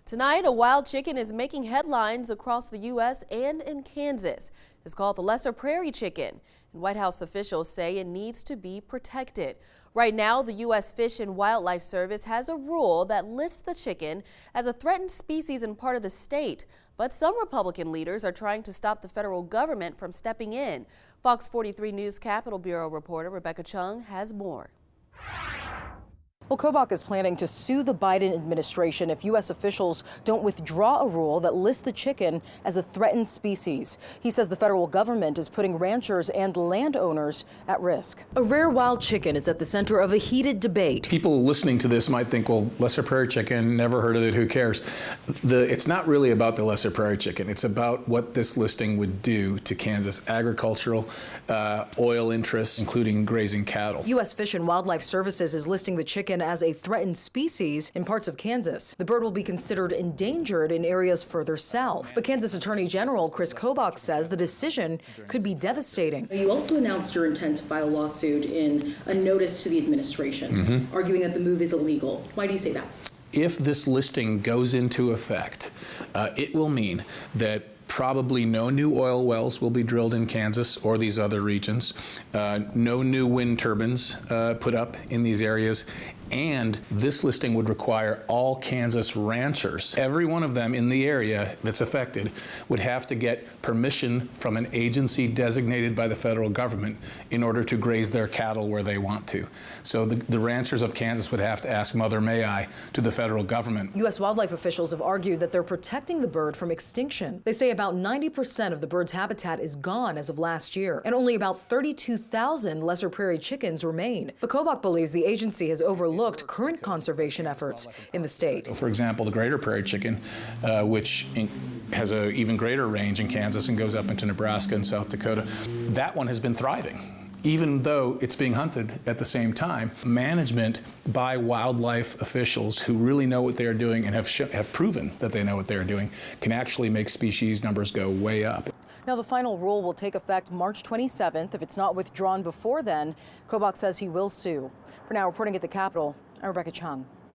Tonight, a wild chicken is making headlines across the U.S. and in Kansas. It's called the lesser prairie chicken, and White House officials say it needs to be protected. Right now, the U.S. Fish and Wildlife Service has a rule that lists the chicken as a threatened species in part of the state. But some Republican leaders are trying to stop the federal government from stepping in. Fox 43 News Capitol Bureau reporter Rebecca Chung has more. Well, Kobach is planning to sue the Biden administration if U.S. officials don't withdraw a rule that lists the chicken as a threatened species. He says the federal government is putting ranchers and landowners at risk. A rare wild chicken is at the center of a heated debate. People listening to this might think, well, lesser prairie chicken, never heard of it, who cares? It's not really about the lesser prairie chicken. It's about what this listing would do to Kansas agricultural, oil interests, including grazing cattle. U.S. Fish and Wildlife Services is listing the chicken as a threatened species in parts of Kansas. The bird will be considered endangered in areas further south. But Kansas Attorney General Kris Kobach says the decision could be devastating. You also announced your intent to file a lawsuit in a notice to the administration, arguing that the move is illegal. Why do you say that? If this listing goes into effect, it will mean that probably no new oil wells will be drilled in Kansas or these other regions, no new wind turbines put up in these areas, and this listing would require all Kansas ranchers, every one of them in the area that's affected, would have to get permission from an agency designated by the federal government in order to graze their cattle where they want to. So the ranchers of Kansas would have to ask Mother May I to the federal government. U.S. wildlife officials have argued that they're protecting the bird from extinction. They say about 90% of the bird's habitat is gone as of last year, and only about 32,000 lesser prairie chickens remain. But Kobach believes the agency has overlooked current conservation efforts in the state. For example, the greater prairie chicken, which has an even greater range in Kansas and goes up into Nebraska and South Dakota, that one has been thriving. Even though it's being hunted at the same time. Management by wildlife officials who really know what they are doing and have proven that they know what they are doing can actually make species numbers go way up. Now, the final rule will take effect March 27th. If it's not withdrawn before then, Kobach says he will sue. For now, reporting at the Capitol, I'm Rebecca Chung.